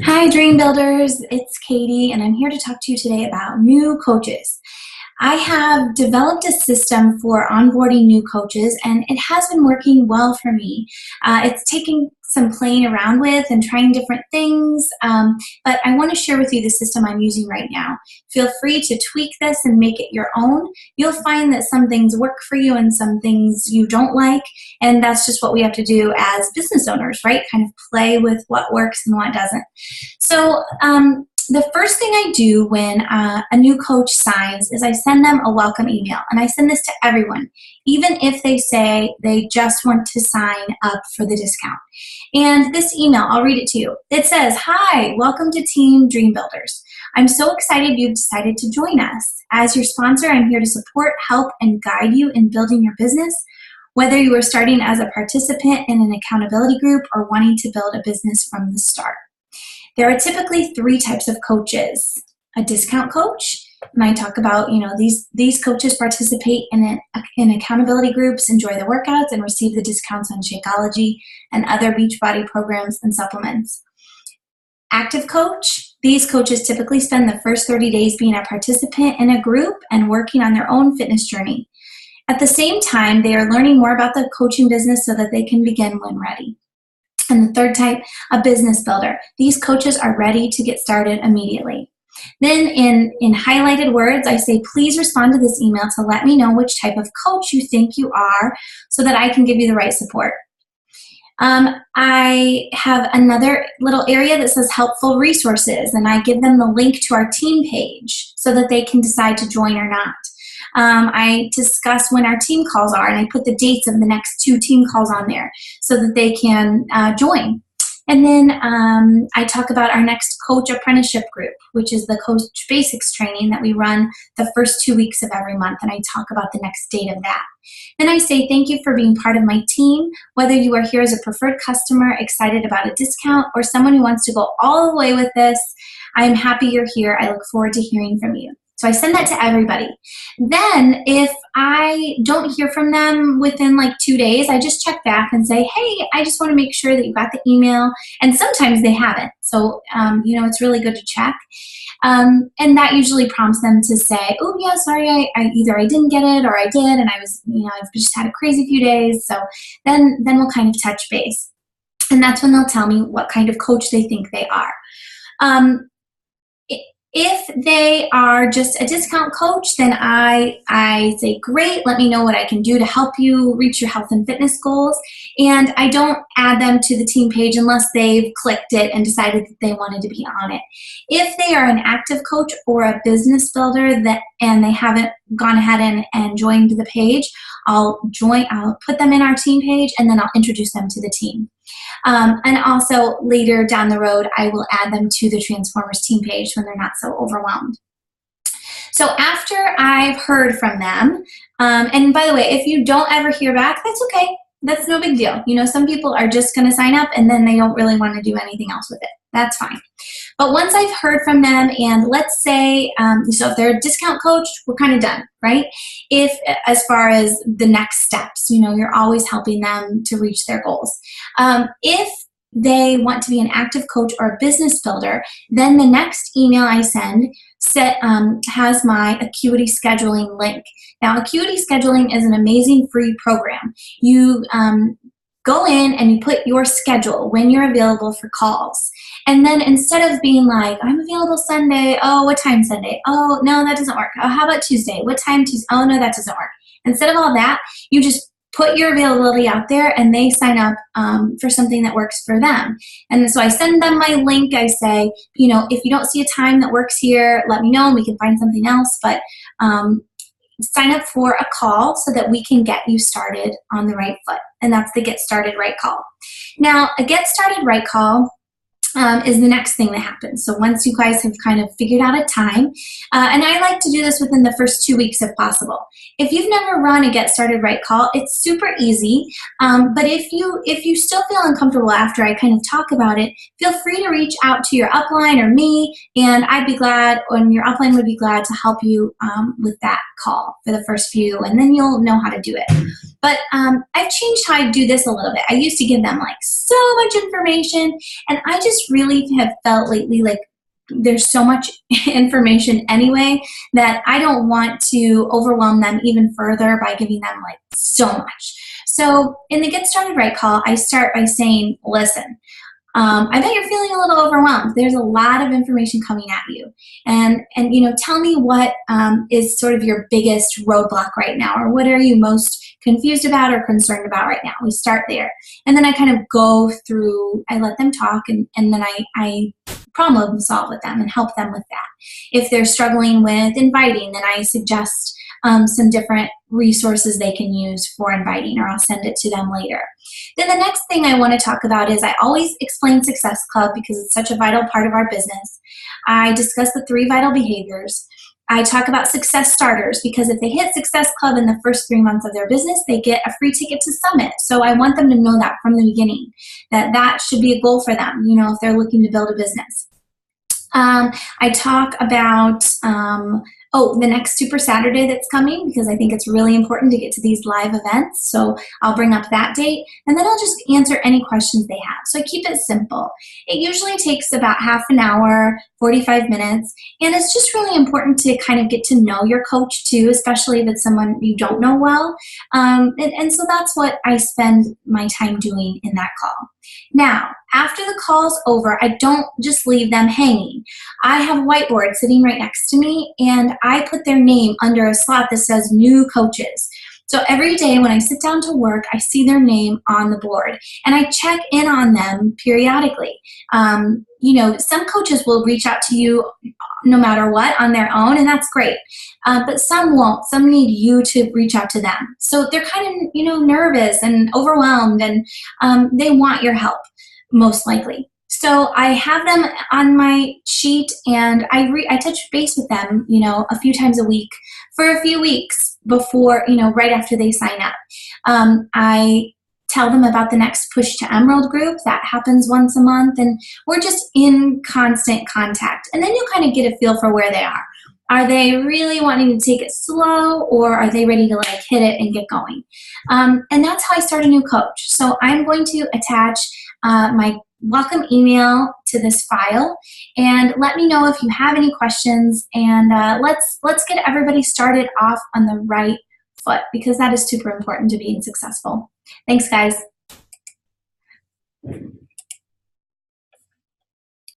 Hi, Dream Builders. It's Katie, and I'm here to talk to you today about new coaches. I have developed a system for onboarding new coaches, and it has been working well for me. It's taking some playing around with and trying different things, but I want to share with you the system I'm using right now. Feel free to tweak this and make it your own. You'll find that some things work for you and some things you don't like, and that's just what we have to do as business owners, right? Kind of play with what works and what doesn't. So, the first thing I do when a new coach signs is I send them a welcome email, and I send this to everyone, even if they say they just want to sign up for the discount. And this email, I'll read it to you. It says, "Hi, welcome to Team Dream Builders. I'm so excited you've decided to join us. As your sponsor, I'm here to support, help, and guide you in building your business. Whether you are starting as a participant in an accountability group or wanting to build a business from the start. There are typically three types of coaches. A discount coach, and I talk about, these coaches participate in accountability groups, enjoy the workouts, and receive the discounts on Shakeology and other Beachbody programs and supplements. Active coach, these coaches typically spend the first 30 days being a participant in a group and working on their own fitness journey. At the same time, they are learning more about the coaching business so that they can begin when ready. And the third type, a business builder. These coaches are ready to get started immediately. Then in highlighted words, I say, please respond to this email to let me know which type of coach you think you are so that I can give you the right support. I have another little area that says helpful resources, and I give them the link to our team page so that they can decide to join or not. I discuss when our team calls are, and I put the dates of the next 2 team calls on there so that they can join. And then I talk about our next coach apprenticeship group, which is the Coach Basics training that we run the first 2 weeks of every month, and I talk about the next date of that. Then I say thank you for being part of my team, whether you are here as a preferred customer, excited about a discount, or someone who wants to go all the way with this. I'm happy you're here. I look forward to hearing from you. So I send that to everybody. Then if I don't hear from them within like 2 days, I just check back and say, hey, I just want to make sure that you got the email. And sometimes they haven't. So, it's really good to check. And that usually prompts them to say, oh yeah, sorry, I either I didn't get it or I did. And I was, I've just had a crazy few days. So then we'll kind of touch base. And that's when they'll tell me what kind of coach they think they are. If they are just a discount coach, then I say, great, let me know what I can do to help you reach your health and fitness goals. And I don't add them to the team page unless they've clicked it and decided that they wanted to be on it. If they are an active coach or a business builder and they haven't gone ahead and joined the page, I'll put them in our team page, and then I'll introduce them to the team. And also later down the road, I will add them to the Transformers team page when they're not so overwhelmed. So after I've heard from them, and by the way, if you don't ever hear back, that's okay. That's no big deal. Some people are just going to sign up and then they don't really want to do anything else with it. That's fine. But once I've heard from them, and let's say, so if they're a discount coach, we're kind of done, right? If, as far as the next steps, you're always helping them to reach their goals. If they want to be an active coach or a business builder, then the next email I send has my Acuity scheduling link. Now, Acuity scheduling is an amazing free program. You go in and you put your schedule when you're available for calls. And then instead of being like, I'm available Sunday, oh, what time Sunday? Oh, no, that doesn't work. Oh, how about Tuesday? What time Tuesday? Oh, no, that doesn't work. Instead of all that, you just put your availability out there and they sign up for something that works for them. And so I send them my link. I say, if you don't see a time that works here, let me know and we can find something else. But sign up for a call so that we can get you started on the right foot. And that's the Get Started Right call. Now, a Get Started Right call is the next thing that happens. So once you guys have kind of figured out a time, and I like to do this within the first 2 weeks if possible. If you've never run a Get Started Right call, it's super easy. But if you still feel uncomfortable after I kind of talk about it, feel free to reach out to your upline or me, and I'd be glad, and your upline would be glad to help you with that call for the first few, and then you'll know how to do it. But I've changed how I do this a little bit. I used to give them like so much information, and I just really have felt lately like there's so much information anyway that I don't want to overwhelm them even further by giving them like so much. So in the Get Started Right call, I start by saying, listen, I bet you're feeling a little overwhelmed. There's a lot of information coming at you, and tell me what is sort of your biggest roadblock right now, or what are you most confused about or concerned about right now. We start there, and then I kind of go through. I let them talk, and then I problem solve with them and help them with that. If they're struggling with inviting, then I suggest some different resources they can use for inviting, or I'll send it to them later. Then the next thing I want to talk about is I always explain Success Club because it's such a vital part of our business. I discuss the 3 vital behaviors. I talk about success starters because if they hit Success Club in the first 3 months of their business, they get a free ticket to Summit. So I want them to know that from the beginning, that that should be a goal for them, if they're looking to build a business. I talk about the next Super Saturday that's coming, because I think it's really important to get to these live events. So I'll bring up that date, and then I'll just answer any questions they have. So I keep it simple. It usually takes about half an hour, 45 minutes, and it's just really important to kind of get to know your coach too, especially if it's someone you don't know well. And so that's what I spend my time doing in that call. Now, after the call's over, I don't just leave them hanging. I have a whiteboard sitting right next to me, and I put their name under a slot that says new coaches. So every day when I sit down to work, I see their name on the board, and I check in on them periodically. Some coaches will reach out to you no matter what on their own, and that's great. But some won't. Some need you to reach out to them. So they're kind of, nervous and overwhelmed, and they want your help, most likely. So I have them on my sheet, and I touch base with them, a few times a week for a few weeks before, right after they sign up. I tell them about the next Push to Emerald group that happens once a month, and we're just in constant contact. And then you kind of get a feel for where they are. Are they really wanting to take it slow, or are they ready to like hit it and get going? And that's how I start a new coach. So I'm going to attach my welcome email to this file, and let me know if you have any questions, and let's get everybody started off on the right foot, because that is super important to being successful. Thanks, guys.